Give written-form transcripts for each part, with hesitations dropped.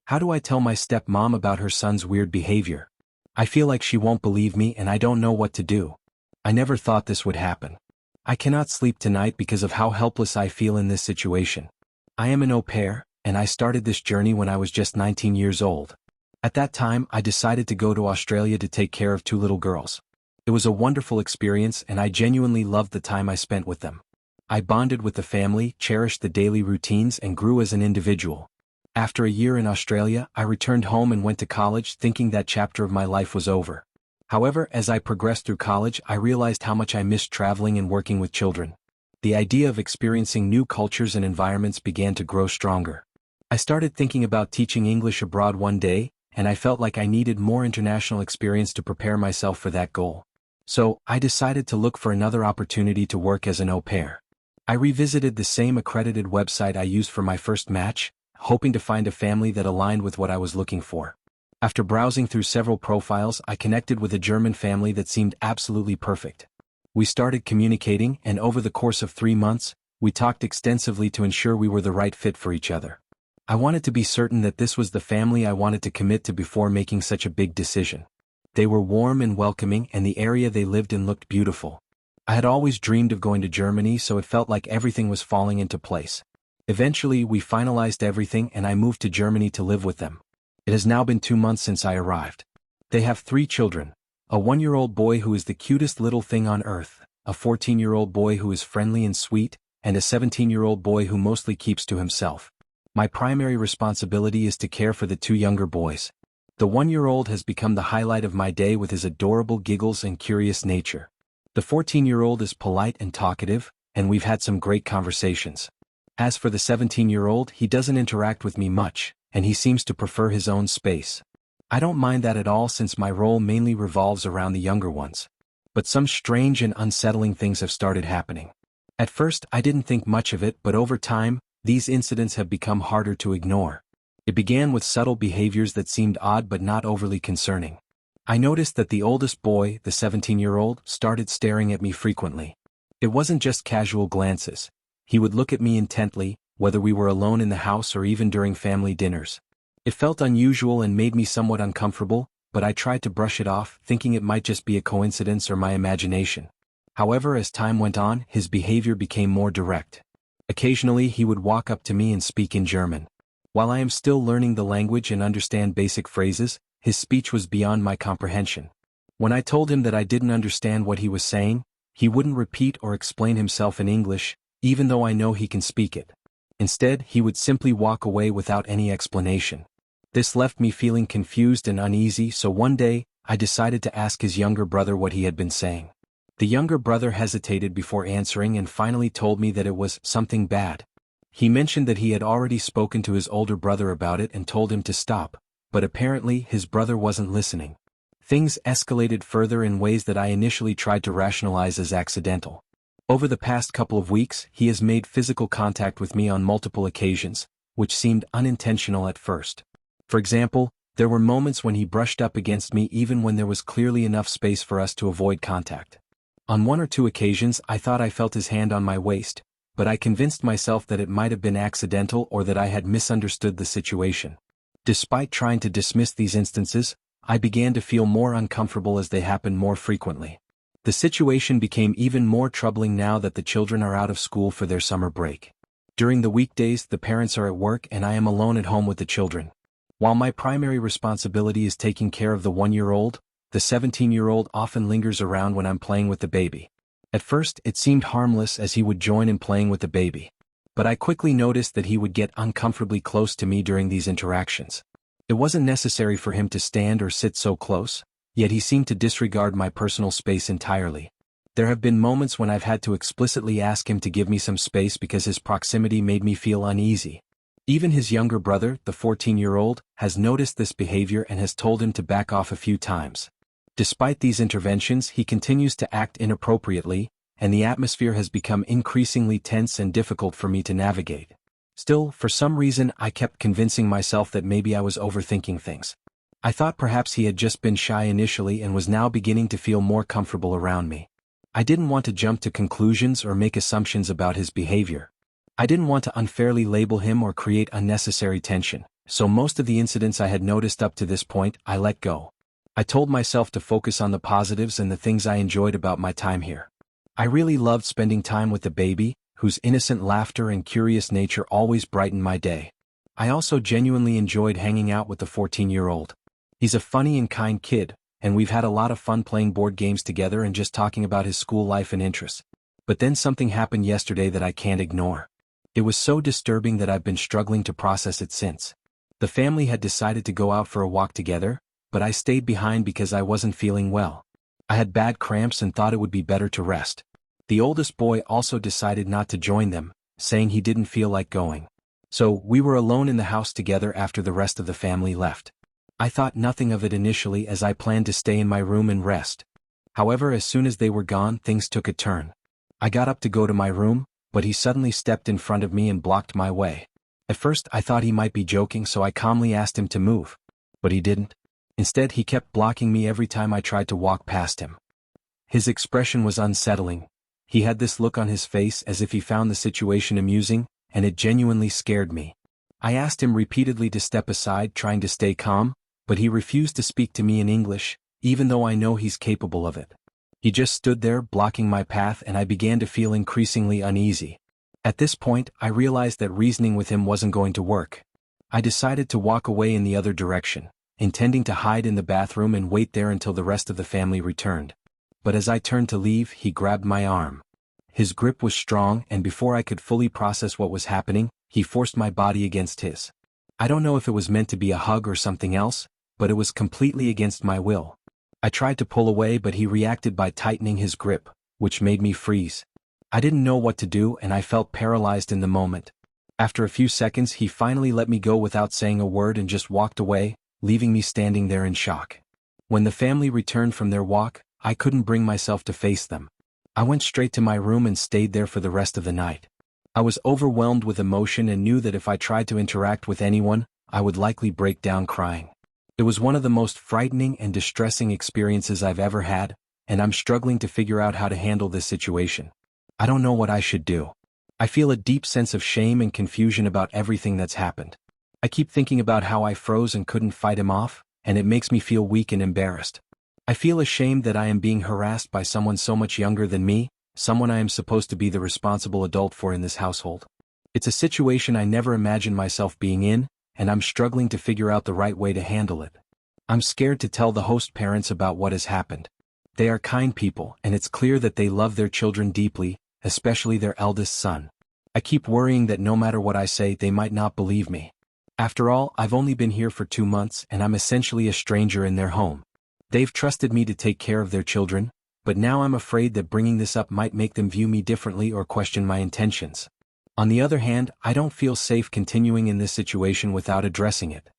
How do I tell my stepmom about her son's weird behavior? I feel like she won't believe me and I don't know what to do. I never thought this would happen. I cannot sleep tonight because of how helpless I feel in this situation. I am an au pair, and I started this journey when I was just 19 years old. At that time, I decided to go to Australia to take care of two little girls. It was a wonderful experience and I genuinely loved the time I spent with them. I bonded with the family, cherished the daily routines and grew as an individual. After a year in Australia, I returned home and went to college thinking that chapter of my life was over. However, as I progressed through college, I realized how much I missed traveling and working with children. The idea of experiencing new cultures and environments began to grow stronger. I started thinking about teaching English abroad one day, and I felt like I needed more international experience to prepare myself for that goal. So, I decided to look for another opportunity to work as an au pair. I revisited the same accredited website I used for my first match, hoping to find a family that aligned with what I was looking for. After browsing through several profiles, I connected with a German family that seemed absolutely perfect. We started communicating, and over the course of 3 months, we talked extensively to ensure we were the right fit for each other. I wanted to be certain that this was the family I wanted to commit to before making such a big decision. They were warm and welcoming, and the area they lived in looked beautiful. I had always dreamed of going to Germany, so it felt like everything was falling into place. Eventually, we finalized everything and I moved to Germany to live with them. It has now been 2 months since I arrived. They have 3 children. A 1-year-old boy who is the cutest little thing on earth, a 14-year-old boy who is friendly and sweet, and a 17-year-old boy who mostly keeps to himself. My primary responsibility is to care for the 2 younger boys. The 1-year-old has become the highlight of my day with his adorable giggles and curious nature. The 14-year-old is polite and talkative, and we've had some great conversations. As for the 17-year-old, he doesn't interact with me much, and he seems to prefer his own space. I don't mind that at all since my role mainly revolves around the younger ones. But some strange and unsettling things have started happening. At first, I didn't think much of it, but over time, these incidents have become harder to ignore. It began with subtle behaviors that seemed odd but not overly concerning. I noticed that the oldest boy, the 17-year-old, started staring at me frequently. It wasn't just casual glances. He would look at me intently, whether we were alone in the house or even during family dinners. It felt unusual and made me somewhat uncomfortable, but I tried to brush it off, thinking it might just be a coincidence or my imagination. However, as time went on, his behavior became more direct. Occasionally, he would walk up to me and speak in German. While I am still learning the language and understand basic phrases, his speech was beyond my comprehension. When I told him that I didn't understand what he was saying, he wouldn't repeat or explain himself in English, even though I know he can speak it. Instead, he would simply walk away without any explanation. This left me feeling confused and uneasy, so one day, I decided to ask his younger brother what he had been saying. The younger brother hesitated before answering and finally told me that it was something bad. He mentioned that he had already spoken to his older brother about it and told him to stop, but apparently his brother wasn't listening. Things escalated further in ways that I initially tried to rationalize as accidental. Over the past couple of weeks, he has made physical contact with me on multiple occasions, which seemed unintentional at first. For example, there were moments when he brushed up against me even when there was clearly enough space for us to avoid contact. On 1 or 2 occasions, I thought I felt his hand on my waist, but I convinced myself that it might have been accidental or that I had misunderstood the situation. Despite trying to dismiss these instances, I began to feel more uncomfortable as they happened more frequently. The situation became even more troubling now that the children are out of school for their summer break. During the weekdays, the parents are at work and I am alone at home with the children. While my primary responsibility is taking care of the 1-year-old, the 17-year-old often lingers around when I'm playing with the baby. At first, it seemed harmless as he would join in playing with the baby. But I quickly noticed that he would get uncomfortably close to me during these interactions. It wasn't necessary for him to stand or sit so close, yet he seemed to disregard my personal space entirely. There have been moments when I've had to explicitly ask him to give me some space because his proximity made me feel uneasy. Even his younger brother, the 14-year-old, has noticed this behavior and has told him to back off a few times. Despite these interventions, he continues to act inappropriately, and the atmosphere has become increasingly tense and difficult for me to navigate. Still, for some reason, I kept convincing myself that maybe I was overthinking things. I thought perhaps he had just been shy initially and was now beginning to feel more comfortable around me. I didn't want to jump to conclusions or make assumptions about his behavior. I didn't want to unfairly label him or create unnecessary tension. So most of the incidents I had noticed up to this point, I let go. I told myself to focus on the positives and the things I enjoyed about my time here. I really loved spending time with the baby, whose innocent laughter and curious nature always brightened my day. I also genuinely enjoyed hanging out with the 14-year-old. He's a funny and kind kid, and we've had a lot of fun playing board games together and just talking about his school life and interests. But then something happened yesterday that I can't ignore. It was so disturbing that I've been struggling to process it since. The family had decided to go out for a walk together, but I stayed behind because I wasn't feeling well. I had bad cramps and thought it would be better to rest. The oldest boy also decided not to join them, saying he didn't feel like going. So we were alone in the house together after the rest of the family left. I thought nothing of it initially as I planned to stay in my room and rest. However, as soon as they were gone, things took a turn. I got up to go to my room, but he suddenly stepped in front of me and blocked my way. At first I thought he might be joking, so I calmly asked him to move. But he didn't. Instead, he kept blocking me every time I tried to walk past him. His expression was unsettling. He had this look on his face as if he found the situation amusing, and it genuinely scared me. I asked him repeatedly to step aside, trying to stay calm, but he refused to speak to me in English, even though I know he's capable of it. He just stood there blocking my path, and I began to feel increasingly uneasy. At this point, I realized that reasoning with him wasn't going to work. I decided to walk away in the other direction, intending to hide in the bathroom and wait there until the rest of the family returned. But as I turned to leave, he grabbed my arm. His grip was strong, and before I could fully process what was happening, he forced my body against his. I don't know if it was meant to be a hug or something else, but it was completely against my will. I tried to pull away, but he reacted by tightening his grip, which made me freeze. I didn't know what to do, and I felt paralyzed in the moment. After a few seconds, he finally let me go without saying a word and just walked away, leaving me standing there in shock. When the family returned from their walk, I couldn't bring myself to face them. I went straight to my room and stayed there for the rest of the night. I was overwhelmed with emotion and knew that if I tried to interact with anyone, I would likely break down crying. It was one of the most frightening and distressing experiences I've ever had, and I'm struggling to figure out how to handle this situation. I don't know what I should do. I feel a deep sense of shame and confusion about everything that's happened. I keep thinking about how I froze and couldn't fight him off, and it makes me feel weak and embarrassed. I feel ashamed that I am being harassed by someone so much younger than me, someone I am supposed to be the responsible adult for in this household. It's a situation I never imagined myself being in, and I'm struggling to figure out the right way to handle it. I'm scared to tell the host parents about what has happened. They are kind people, and it's clear that they love their children deeply, especially their eldest son. I keep worrying that no matter what I say, they might not believe me. After all, I've only been here for 2 months, and I'm essentially a stranger in their home. They've trusted me to take care of their children, but now I'm afraid that bringing this up might make them view me differently or question my intentions. On the other hand, I don't feel safe continuing in this situation without addressing it.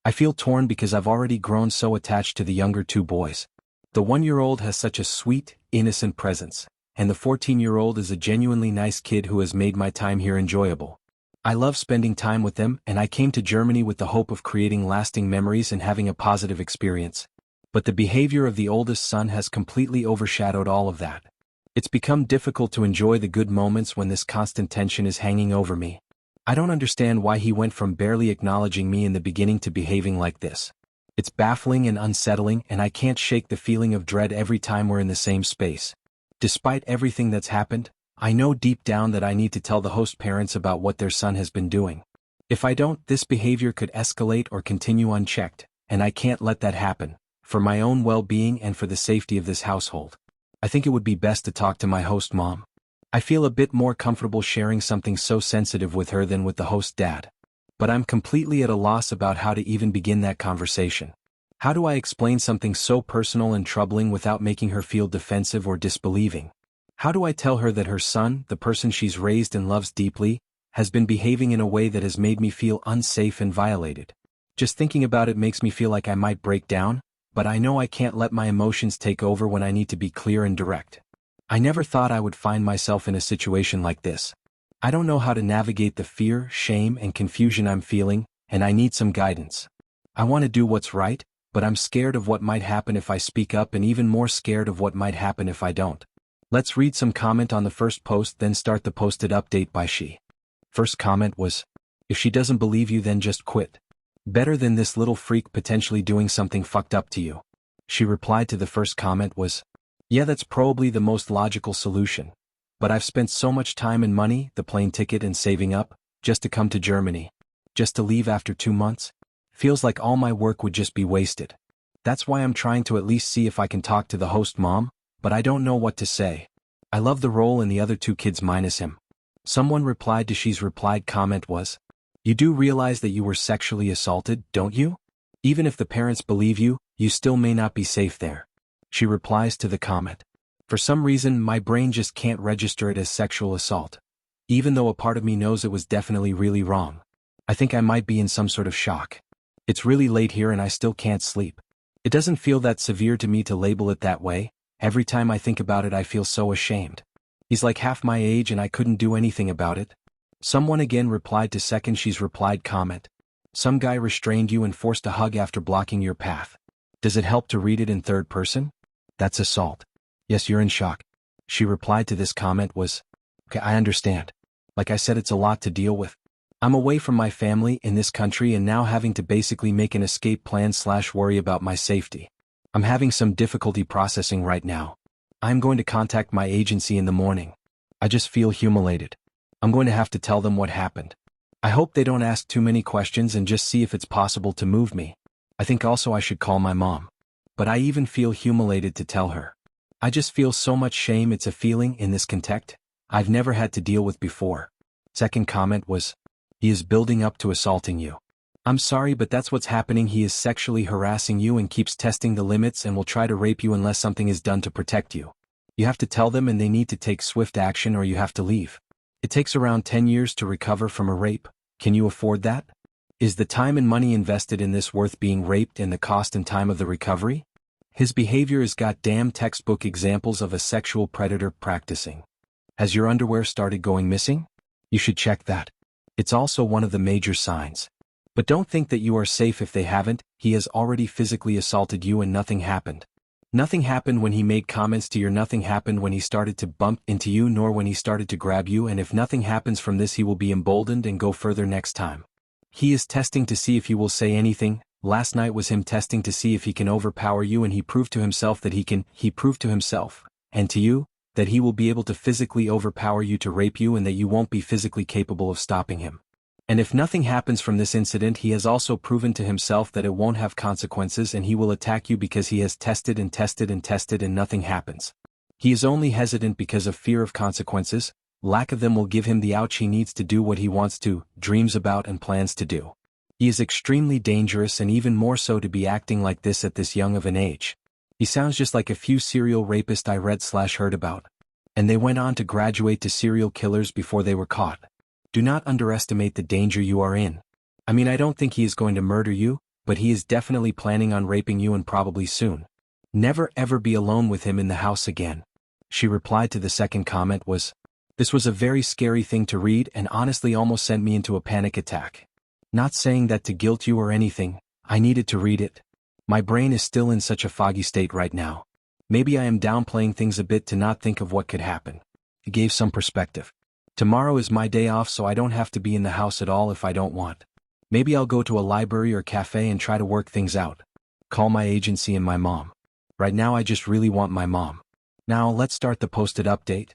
I feel torn because I've already grown so attached to the younger 2 boys. The 1-year-old has such a sweet, innocent presence, and the 14-year-old is a genuinely nice kid who has made my time here enjoyable. I love spending time with them, and I came to Germany with the hope of creating lasting memories and having a positive experience. But the behavior of the oldest son has completely overshadowed all of that. It's become difficult to enjoy the good moments when this constant tension is hanging over me. I don't understand why he went from barely acknowledging me in the beginning to behaving like this. It's baffling and unsettling, and I can't shake the feeling of dread every time we're in the same space. Despite everything that's happened, I know deep down that I need to tell the host parents about what their son has been doing. If I don't, this behavior could escalate or continue unchecked, and I can't let that happen. For my own well-being and for the safety of this household, I think it would be best to talk to my host mom. I feel a bit more comfortable sharing something so sensitive with her than with the host dad. But I'm completely at a loss about how to even begin that conversation. How do I explain something so personal and troubling without making her feel defensive or disbelieving? How do I tell her that her son, the person she's raised and loves deeply, has been behaving in a way that has made me feel unsafe and violated? Just thinking about it makes me feel like I might break down. But I know I can't let my emotions take over when I need to be clear and direct. I never thought I would find myself in a situation like this. I don't know how to navigate the fear, shame, and confusion I'm feeling, and I need some guidance. I want to do what's right, but I'm scared of what might happen if I speak up and even more scared of what might happen if I don't. Let's read some comment on the first post, then start the posted update by she. First comment was, "If she doesn't believe you, then just quit." Better than this little freak potentially doing something fucked up to you. She replied to the first comment was, yeah, that's probably the most logical solution. But I've spent so much time and money, the plane ticket and saving up, just to come to Germany. Just to leave after 2 months? Feels like all my work would just be wasted. That's why I'm trying to at least see if I can talk to the host mom, but I don't know what to say. I love the role and the other 2 kids minus him. Someone replied to she's replied comment was, you do realize that you were sexually assaulted, don't you? Even if the parents believe you, you still may not be safe there. She replies to the comment. For some reason my brain just can't register it as sexual assault. Even though a part of me knows it was definitely really wrong. I think I might be in some sort of shock. It's really late here and I still can't sleep. It doesn't feel that severe to me to label it that way. Every time I think about it I feel so ashamed. He's like half my age and I couldn't do anything about it. Someone again replied to second she's replied comment. Some guy restrained you and forced a hug after blocking your path. Does it help to read it in third person? That's assault. Yes, you're in shock. She replied to this comment was, okay, I understand. Like I said, it's a lot to deal with. I'm away from my family in this country and now having to basically make an escape plan / worry about my safety. I'm having some difficulty processing right now. I'm going to contact my agency in the morning. I just feel humiliated. I'm going to have to tell them what happened. I hope they don't ask too many questions and just see if it's possible to move me. I think also I should call my mom. But I even feel humiliated to tell her. I just feel so much shame. It's a feeling in this context I've never had to deal with before. Second comment was, he is building up to assaulting you. I'm sorry, but that's what's happening. He is sexually harassing you and keeps testing the limits and will try to rape you unless something is done to protect you. You have to tell them and they need to take swift action or you have to leave. It takes around 10 years to recover from a rape. Can you afford that? Is the time and money invested in this worth being raped and the cost and time of the recovery? His behavior is goddamn textbook examples of a sexual predator practicing. Has your underwear started going missing? You should check that. It's also one of the major signs. But don't think that you are safe if they haven't. He has already physically assaulted you and nothing happened. Nothing happened when he made comments to you, nothing happened when he started to bump into you, nor when he started to grab you, and if nothing happens from this he will be emboldened and go further next time. He is testing to see if you will say anything. Last night was him testing to see if he can overpower you, and he proved to himself that he can. He proved to himself, and to you, that he will be able to physically overpower you to rape you and that you won't be physically capable of stopping him. And if nothing happens from this incident, he has also proven to himself that it won't have consequences and he will attack you because he has tested and tested and tested and nothing happens. He is only hesitant because of fear of consequences. Lack of them will give him the ouch he needs to do what he wants to, dreams about and plans to do. He is extremely dangerous and even more so to be acting like this at this young of an age. He sounds just like a few serial rapists I read / heard about. And they went on to graduate to serial killers before they were caught. Do not underestimate the danger you are in. I mean, I don't think he is going to murder you, but he is definitely planning on raping you and probably soon. Never ever be alone with him in the house again. She replied to the second comment was, this was a very scary thing to read and honestly almost sent me into a panic attack. Not saying that to guilt you or anything, I needed to read it. My brain is still in such a foggy state right now. Maybe I am downplaying things a bit to not think of what could happen. It gave some perspective. Tomorrow is my day off so I don't have to be in the house at all if I don't want. Maybe I'll go to a library or cafe and try to work things out. Call my agency and my mom. Right now I just really want my mom. Now let's start the posted update.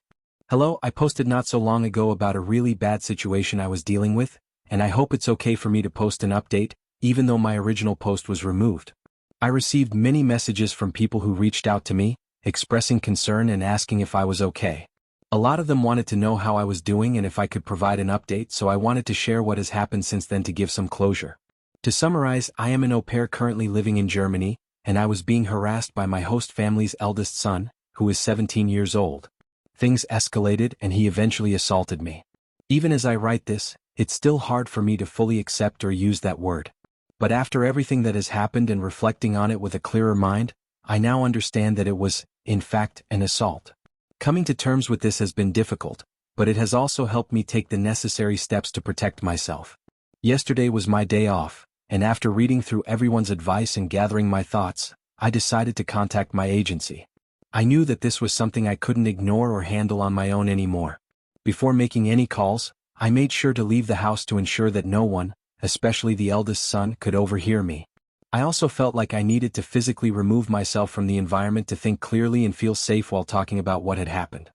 Hello, I posted not so long ago about a really bad situation I was dealing with, and I hope it's okay for me to post an update, even though my original post was removed. I received many messages from people who reached out to me, expressing concern and asking if I was okay. A lot of them wanted to know how I was doing and if I could provide an update, so I wanted to share what has happened since then to give some closure. To summarize, I am an au pair currently living in Germany, and I was being harassed by my host family's eldest son, who is 17 years old. Things escalated and he eventually assaulted me. Even as I write this, it's still hard for me to fully accept or use that word. But after everything that has happened and reflecting on it with a clearer mind, I now understand that it was, in fact, an assault. Coming to terms with this has been difficult, but it has also helped me take the necessary steps to protect myself. Yesterday was my day off, and after reading through everyone's advice and gathering my thoughts, I decided to contact my agency. I knew that this was something I couldn't ignore or handle on my own anymore. Before making any calls, I made sure to leave the house to ensure that no one, especially the eldest son, could overhear me. I also felt like I needed to physically remove myself from the environment to think clearly and feel safe while talking about what had happened.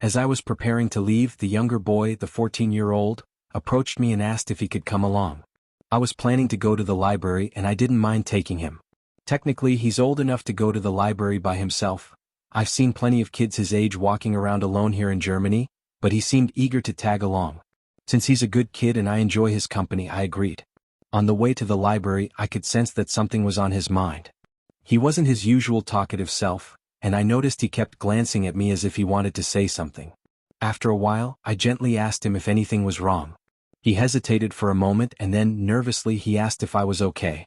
As I was preparing to leave, the younger boy, the 14-year-old, approached me and asked if he could come along. I was planning to go to the library and I didn't mind taking him. Technically, he's old enough to go to the library by himself. I've seen plenty of kids his age walking around alone here in Germany, but he seemed eager to tag along. Since he's a good kid and I enjoy his company, I agreed. On the way to the library, I could sense that something was on his mind. He wasn't his usual talkative self, and I noticed he kept glancing at me as if he wanted to say something. After a while, I gently asked him if anything was wrong. He hesitated for a moment and then, nervously, he asked if I was okay.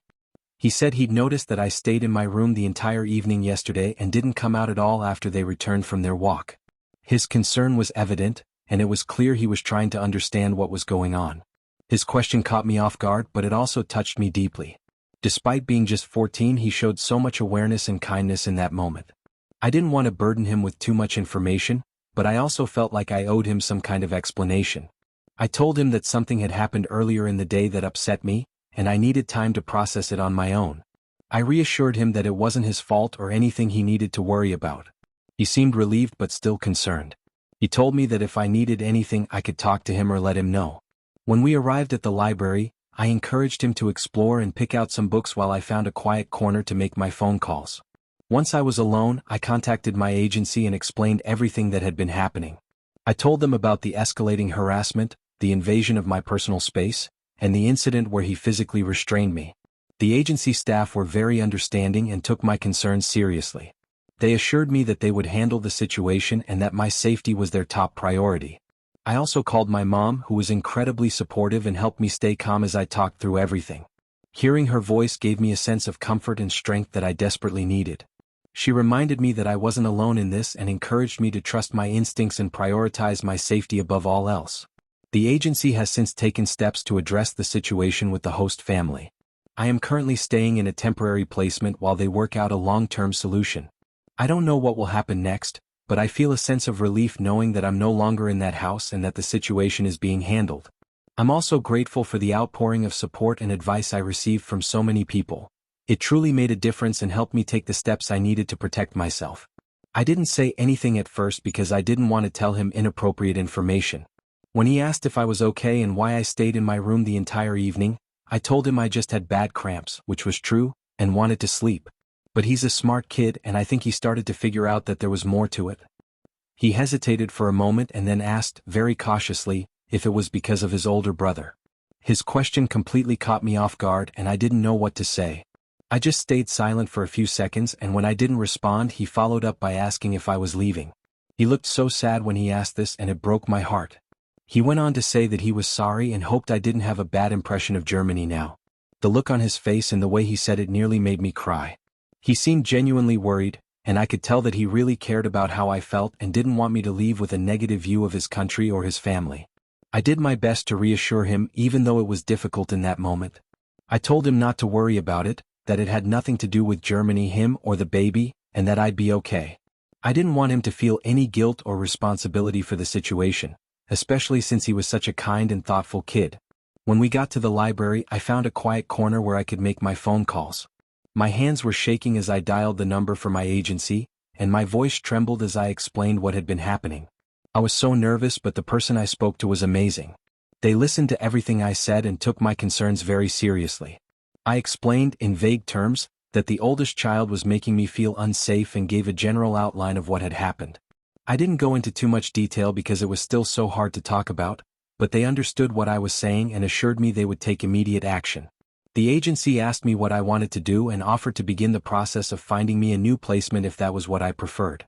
He said he'd noticed that I stayed in my room the entire evening yesterday and didn't come out at all after they returned from their walk. His concern was evident, and it was clear he was trying to understand what was going on. His question caught me off guard, but it also touched me deeply. Despite being just 14, he showed so much awareness and kindness in that moment. I didn't want to burden him with too much information, but I also felt like I owed him some kind of explanation. I told him that something had happened earlier in the day that upset me, and I needed time to process it on my own. I reassured him that it wasn't his fault or anything he needed to worry about. He seemed relieved but still concerned. He told me that if I needed anything I could talk to him or let him know. When we arrived at the library, I encouraged him to explore and pick out some books while I found a quiet corner to make my phone calls. Once I was alone, I contacted my agency and explained everything that had been happening. I told them about the escalating harassment, the invasion of my personal space, and the incident where he physically restrained me. The agency staff were very understanding and took my concerns seriously. They assured me that they would handle the situation and that my safety was their top priority. I also called my mom, who was incredibly supportive and helped me stay calm as I talked through everything. Hearing her voice gave me a sense of comfort and strength that I desperately needed. She reminded me that I wasn't alone in this and encouraged me to trust my instincts and prioritize my safety above all else. The agency has since taken steps to address the situation with the host family. I am currently staying in a temporary placement while they work out a long-term solution. I don't know what will happen next, but I feel a sense of relief knowing that I'm no longer in that house and that the situation is being handled. I'm also grateful for the outpouring of support and advice I received from so many people. It truly made a difference and helped me take the steps I needed to protect myself. I didn't say anything at first because I didn't want to tell him inappropriate information. When he asked if I was okay and why I stayed in my room the entire evening, I told him I just had bad cramps, which was true, and wanted to sleep. But he's a smart kid and I think he started to figure out that there was more to it. He hesitated for a moment and then asked, very cautiously, if it was because of his older brother. His question completely caught me off guard and I didn't know what to say. I just stayed silent for a few seconds, and when I didn't respond, he followed up by asking if I was leaving. He looked so sad when he asked this and it broke my heart. He went on to say that he was sorry and hoped I didn't have a bad impression of Germany now. The look on his face and the way he said it nearly made me cry. He seemed genuinely worried, and I could tell that he really cared about how I felt and didn't want me to leave with a negative view of his country or his family. I did my best to reassure him even though it was difficult in that moment. I told him not to worry about it, that it had nothing to do with Germany, him or the baby, and that I'd be okay. I didn't want him to feel any guilt or responsibility for the situation, especially since he was such a kind and thoughtful kid. When we got to the library, I found a quiet corner where I could make my phone calls. My hands were shaking as I dialed the number for my agency, and my voice trembled as I explained what had been happening. I was so nervous, but the person I spoke to was amazing. They listened to everything I said and took my concerns very seriously. I explained, in vague terms, that the oldest child was making me feel unsafe and gave a general outline of what had happened. I didn't go into too much detail because it was still so hard to talk about, but they understood what I was saying and assured me they would take immediate action. The agency asked me what I wanted to do and offered to begin the process of finding me a new placement if that was what I preferred.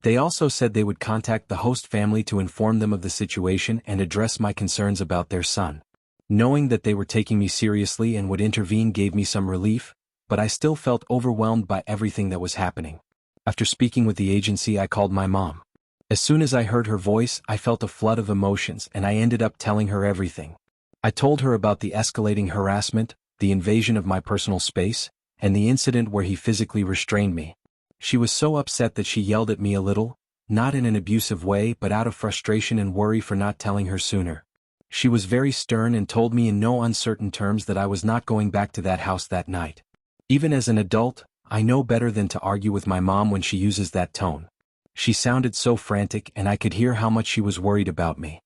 They also said they would contact the host family to inform them of the situation and address my concerns about their son. Knowing that they were taking me seriously and would intervene gave me some relief, but I still felt overwhelmed by everything that was happening. After speaking with the agency, I called my mom. As soon as I heard her voice, I felt a flood of emotions and I ended up telling her everything. I told her about the escalating harassment, the invasion of my personal space, and the incident where he physically restrained me. She was so upset that she yelled at me a little, not in an abusive way but out of frustration and worry for not telling her sooner. She was very stern and told me in no uncertain terms that I was not going back to that house that night. Even as an adult, I know better than to argue with my mom when she uses that tone. She sounded so frantic and I could hear how much she was worried about me.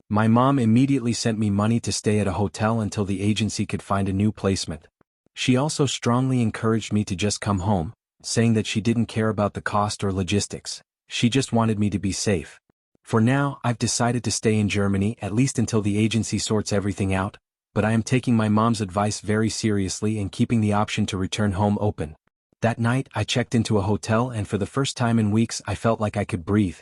My mom immediately sent me money to stay at a hotel until the agency could find a new placement. She also strongly encouraged me to just come home, saying that she didn't care about the cost or logistics. She just wanted me to be safe. For now, I've decided to stay in Germany at least until the agency sorts everything out, but I am taking my mom's advice very seriously and keeping the option to return home open. That night, I checked into a hotel and for the first time in weeks I felt like I could breathe.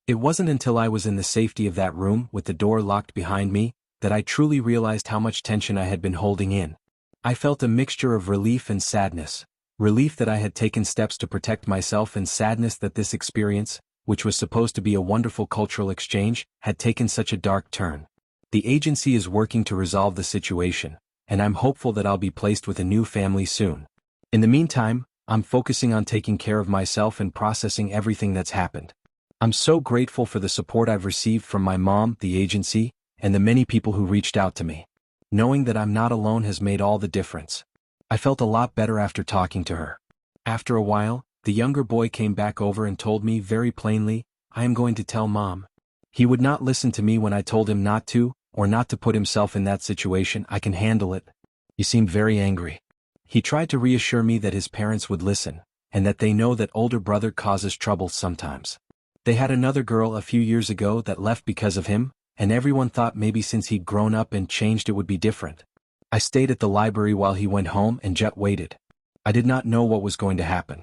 It wasn't until I was in the safety of that room with the door locked behind me that I truly realized how much tension I had been holding in. I felt a mixture of relief and sadness. Relief that I had taken steps to protect myself and sadness that this experience, which was supposed to be a wonderful cultural exchange, had taken such a dark turn. The agency is working to resolve the situation, and I'm hopeful that I'll be placed with a new family soon. In the meantime, I'm focusing on taking care of myself and processing everything that's happened. I'm so grateful for the support I've received from my mom, the agency, and the many people who reached out to me. Knowing that I'm not alone has made all the difference. I felt a lot better after talking to her. After a while, the younger boy came back over and told me very plainly, "I am going to tell Mom." He would not listen to me when I told him not to, or not to put himself in that situation. "I can handle it." He seemed very angry. He tried to reassure me that his parents would listen, and that they know that older brother causes trouble sometimes. They had another girl a few years ago that left because of him, and everyone thought maybe since he'd grown up and changed it would be different. I stayed at the library while he went home and just waited. I did not know what was going to happen.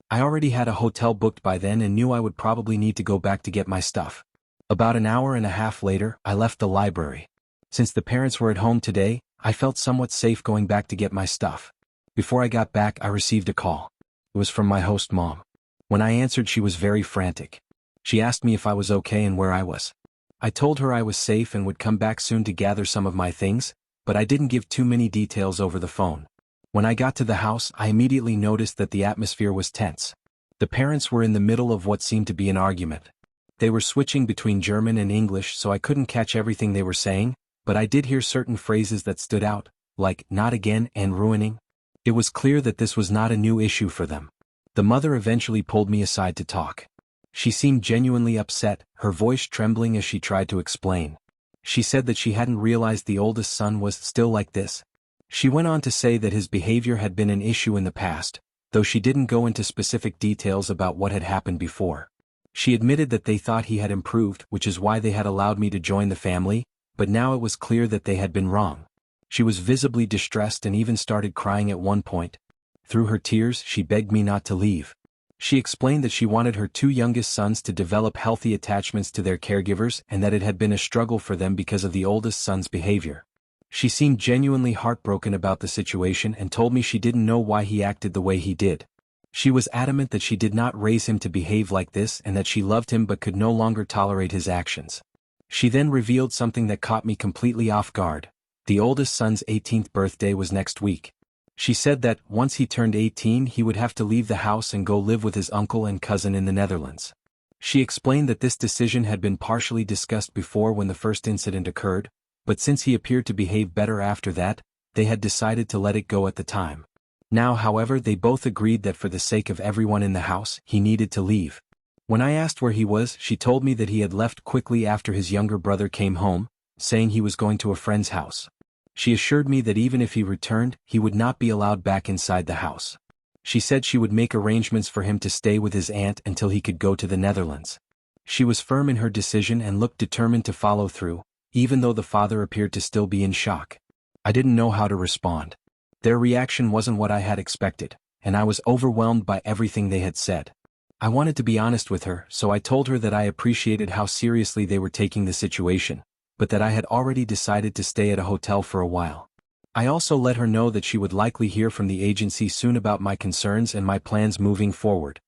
I already had a hotel booked by then and knew I would probably need to go back to get my stuff. About an hour and a half later, I left the library. Since the parents were at home today, I felt somewhat safe going back to get my stuff. Before I got back, I received a call. It was from my host mom. When I answered, she was very frantic. She asked me if I was okay and where I was. I told her I was safe and would come back soon to gather some of my things, but I didn't give too many details over the phone. When I got to the house, I immediately noticed that the atmosphere was tense. The parents were in the middle of what seemed to be an argument. They were switching between German and English, so I couldn't catch everything they were saying, but I did hear certain phrases that stood out, like "not again" and "ruining." It was clear that this was not a new issue for them. The mother eventually pulled me aside to talk. She seemed genuinely upset, her voice trembling as she tried to explain. She said that she hadn't realized the oldest son was still like this. She went on to say that his behavior had been an issue in the past, though she didn't go into specific details about what had happened before. She admitted that they thought he had improved, which is why they had allowed me to join the family, but now it was clear that they had been wrong. She was visibly distressed and even started crying at one point. Through her tears, she begged me not to leave. She explained that she wanted her two youngest sons to develop healthy attachments to their caregivers and that it had been a struggle for them because of the oldest son's behavior. She seemed genuinely heartbroken about the situation and told me she didn't know why he acted the way he did. She was adamant that she did not raise him to behave like this and that she loved him but could no longer tolerate his actions. She then revealed something that caught me completely off guard. The oldest son's 18th birthday was next week. She said that, once he turned 18, he would have to leave the house and go live with his uncle and cousin in the Netherlands. She explained that this decision had been partially discussed before when the first incident occurred, but since he appeared to behave better after that, they had decided to let it go at the time. Now, however, they both agreed that for the sake of everyone in the house, he needed to leave. When I asked where he was, she told me that he had left quickly after his younger brother came home, saying he was going to a friend's house. She assured me that even if he returned, he would not be allowed back inside the house. She said she would make arrangements for him to stay with his aunt until he could go to the Netherlands. She was firm in her decision and looked determined to follow through, even though the father appeared to still be in shock. I didn't know how to respond. Their reaction wasn't what I had expected, and I was overwhelmed by everything they had said. I wanted to be honest with her, so I told her that I appreciated how seriously they were taking the situation, but that I had already decided to stay at a hotel for a while. I also let her know that she would likely hear from the agency soon about my concerns and my plans moving forward.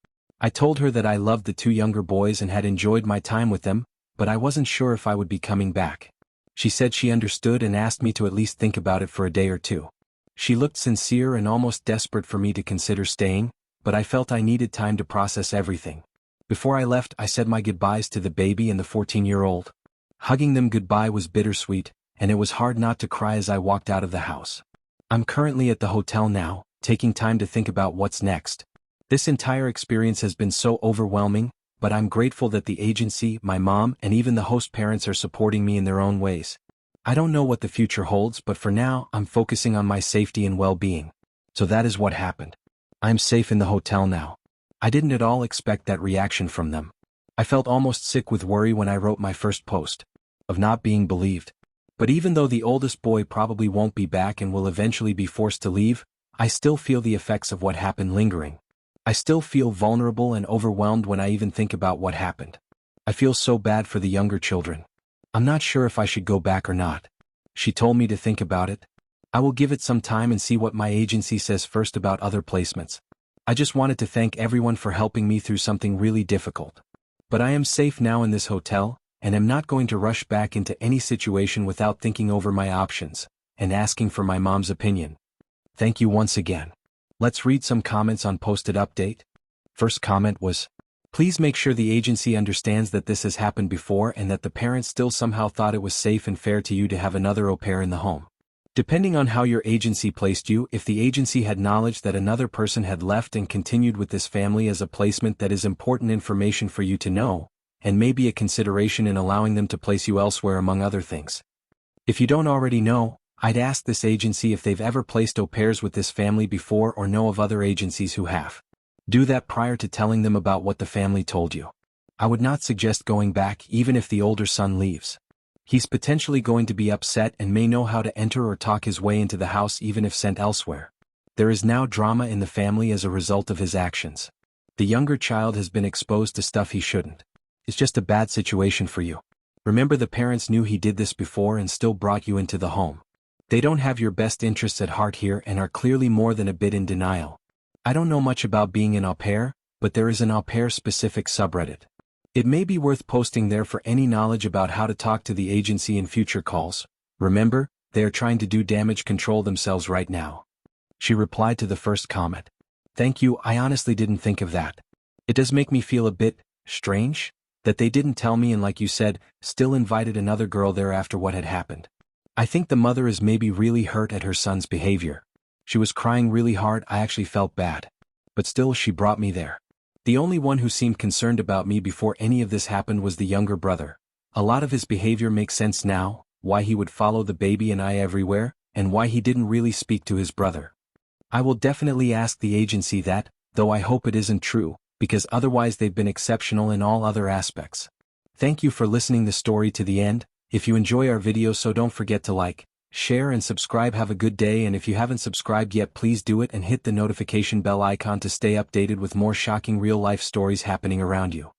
I told her that I loved the two younger boys and had enjoyed my time with them, but I wasn't sure if I would be coming back. She said she understood and asked me to at least think about it for a day or two. She looked sincere and almost desperate for me to consider staying, but I felt I needed time to process everything. Before I left, I said my goodbyes to the baby and the 14-year-old. Hugging them goodbye was bittersweet, and it was hard not to cry as I walked out of the house. I'm currently at the hotel now, taking time to think about what's next. This entire experience has been so overwhelming, but I'm grateful that the agency, my mom, and even the host parents are supporting me in their own ways. I don't know what the future holds, but for now, I'm focusing on my safety and well-being. So that is what happened. I'm safe in the hotel now. I didn't at all expect that reaction from them. I felt almost sick with worry when I wrote my first post, of not being believed. But even though the oldest boy probably won't be back and will eventually be forced to leave, I still feel the effects of what happened lingering. I still feel vulnerable and overwhelmed when I even think about what happened. I feel so bad for the younger children. I'm not sure if I should go back or not. She told me to think about it. I will give it some time and see what my agency says first about other placements. I just wanted to thank everyone for helping me through something really difficult. But I am safe now in this hotel, and am not going to rush back into any situation without thinking over my options, and asking for my mom's opinion. Thank you once again. Let's read some comments on posted update. First comment was, please make sure the agency understands that this has happened before and that the parents still somehow thought it was safe and fair to you to have another au pair in the home. Depending on how your agency placed you, if the agency had knowledge that another person had left and continued with this family as a placement, that is important information for you to know, and maybe a consideration in allowing them to place you elsewhere among other things. If you don't already know, I'd ask this agency if they've ever placed au pairs with this family before or know of other agencies who have. Do that prior to telling them about what the family told you. I would not suggest going back even if the older son leaves. He's potentially going to be upset and may know how to enter or talk his way into the house even if sent elsewhere. There is now drama in the family as a result of his actions. The younger child has been exposed to stuff he shouldn't. It's just a bad situation for you. Remember, the parents knew he did this before and still brought you into the home. They don't have your best interests at heart here and are clearly more than a bit in denial. I don't know much about being an au pair, but there is an au pair specific subreddit. It may be worth posting there for any knowledge about how to talk to the agency in future calls. Remember, they are trying to do damage control themselves right now. She replied to the first comment. Thank you, I honestly didn't think of that. It does make me feel a bit strange that they didn't tell me and, like you said, still invited another girl there after what had happened. I think the mother is maybe really hurt at her son's behavior. She was crying really hard. I actually felt bad. But still, she brought me there. The only one who seemed concerned about me before any of this happened was the younger brother. A lot of his behavior makes sense now, why he would follow the baby and I everywhere, and why he didn't really speak to his brother. I will definitely ask the agency that, though I hope it isn't true, because otherwise they've been exceptional in all other aspects. Thank you for listening the story to the end. If you enjoy our videos, so don't forget to like, share and subscribe. Have a good day, and if you haven't subscribed yet, please do it and hit the notification bell icon to stay updated with more shocking real-life stories happening around you.